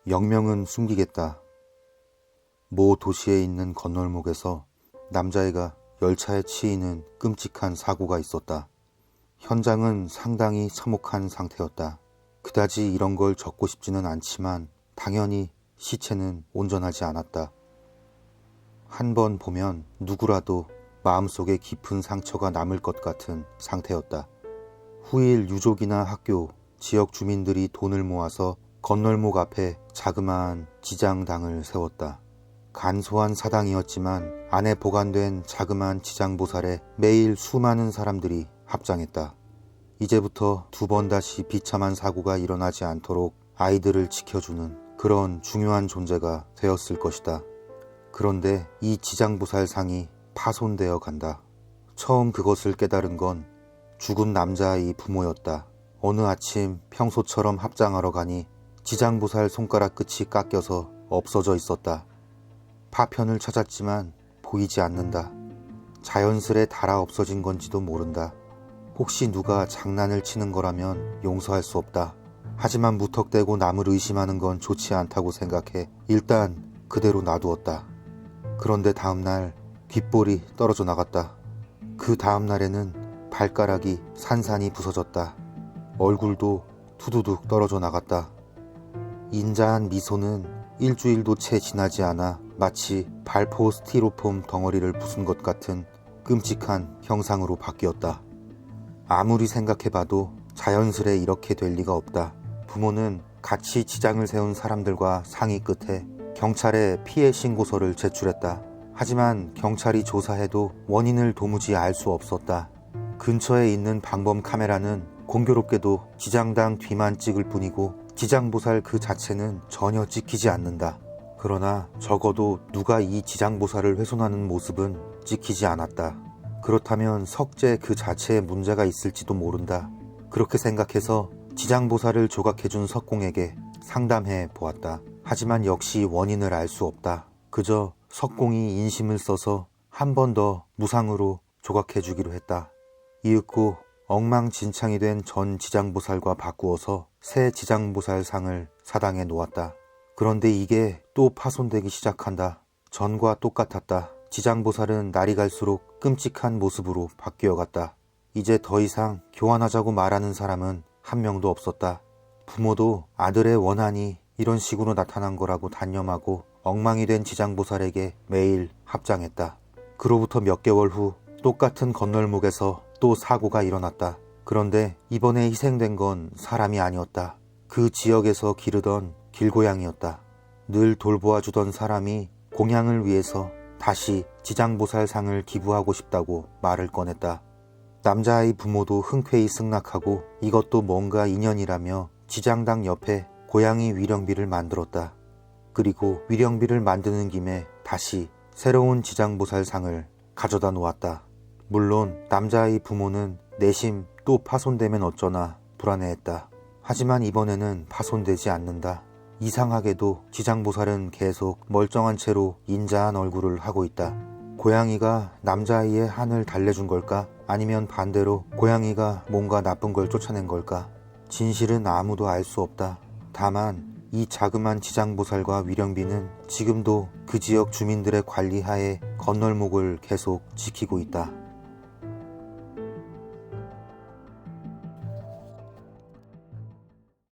영명은 숨기겠다. 모 도시에 있는 건널목에서 남자애가 열차에 치이는 끔찍한 사고가 있었다. 현장은 상당히 참혹한 상태였다. 그다지 이런 걸 적고 싶지는 않지만 당연히 시체는 온전하지 않았다. 한 번 보면 누구라도 마음속에 깊은 상처가 남을 것 같은 상태였다. 후일 유족이나 학교, 지역 주민들이 돈을 모아서 건널목 앞에 자그마한 지장당을 세웠다. 간소한 사당이었지만 안에 보관된 자그마한 지장보살에 매일 수많은 사람들이 합장했다. 이제부터 두 번 다시 비참한 사고가 일어나지 않도록 아이들을 지켜주는 그런 중요한 존재가 되었을 것이다. 그런데 이 지장보살상이 파손되어 간다. 처음 그것을 깨달은 건 죽은 남자아이 부모였다. 어느 아침 평소처럼 합장하러 가니 지장보살 손가락 끝이 깎여서 없어져 있었다. 파편을 찾았지만 보이지 않는다. 자연스레 닳아 없어진 건지도 모른다. 혹시 누가 장난을 치는 거라면 용서할 수 없다. 하지만 무턱대고 남을 의심하는 건 좋지 않다고 생각해 일단 그대로 놔두었다. 그런데 다음날 귓볼이 떨어져 나갔다. 그 다음날에는 발가락이 산산이 부서졌다. 얼굴도 투두둑 떨어져 나갔다. 인자한 미소는 일주일도 채 지나지 않아 마치 발포 스티로폼 덩어리를 부순 것 같은 끔찍한 형상으로 바뀌었다. 아무리 생각해봐도 자연스레 이렇게 될 리가 없다. 부모는 같이 지장을 세운 사람들과 상의 끝에 경찰에 피해 신고서를 제출했다. 하지만 경찰이 조사해도 원인을 도무지 알 수 없었다. 근처에 있는 방범 카메라는 공교롭게도 지장당 뒤만 찍을 뿐이고 지장보살 그 자체는 전혀 찍히지 않는다. 그러나 적어도 누가 이 지장보살을 훼손하는 모습은 찍히지 않았다. 그렇다면 석재 그 자체에 문제가 있을지도 모른다. 그렇게 생각해서 지장보살을 조각해준 석공에게 상담해 보았다. 하지만 역시 원인을 알 수 없다. 그저 석공이 인심을 써서 한 번 더 무상으로 조각해주기로 했다. 이윽고 엉망진창이 된 전 지장보살과 바꾸어서 새 지장보살상을 사당에 놓았다. 그런데 이게 또 파손되기 시작한다. 전과 똑같았다. 지장보살은 날이 갈수록 끔찍한 모습으로 바뀌어갔다. 이제 더 이상 교환하자고 말하는 사람은 한 명도 없었다. 부모도 아들의 원한이 이런 식으로 나타난 거라고 단념하고 엉망이 된 지장보살에게 매일 합장했다. 그로부터 몇 개월 후 똑같은 건널목에서 또 사고가 일어났다. 그런데 이번에 희생된 건 사람이 아니었다. 그 지역에서 기르던 길고양이였다. 늘 돌보아주던 사람이 공양을 위해서 다시 지장보살상을 기부하고 싶다고 말을 꺼냈다. 남자아이 부모도 흔쾌히 승낙하고 이것도 뭔가 인연이라며 지장당 옆에 고양이 위령비를 만들었다. 그리고 위령비를 만드는 김에 다시 새로운 지장보살상을 가져다 놓았다. 물론 남자아이 부모는 내심 또 파손되면 어쩌나 불안해했다. 하지만 이번에는 파손되지 않는다. 이상하게도 지장보살은 계속 멀쩡한 채로 인자한 얼굴을 하고 있다. 고양이가 남자아이의 한을 달래준 걸까? 아니면 반대로 고양이가 뭔가 나쁜 걸 쫓아낸 걸까? 진실은 아무도 알 수 없다. 다만 이 자그만 지장보살과 위령비는 지금도 그 지역 주민들의 관리하에 건널목을 계속 지키고 있다.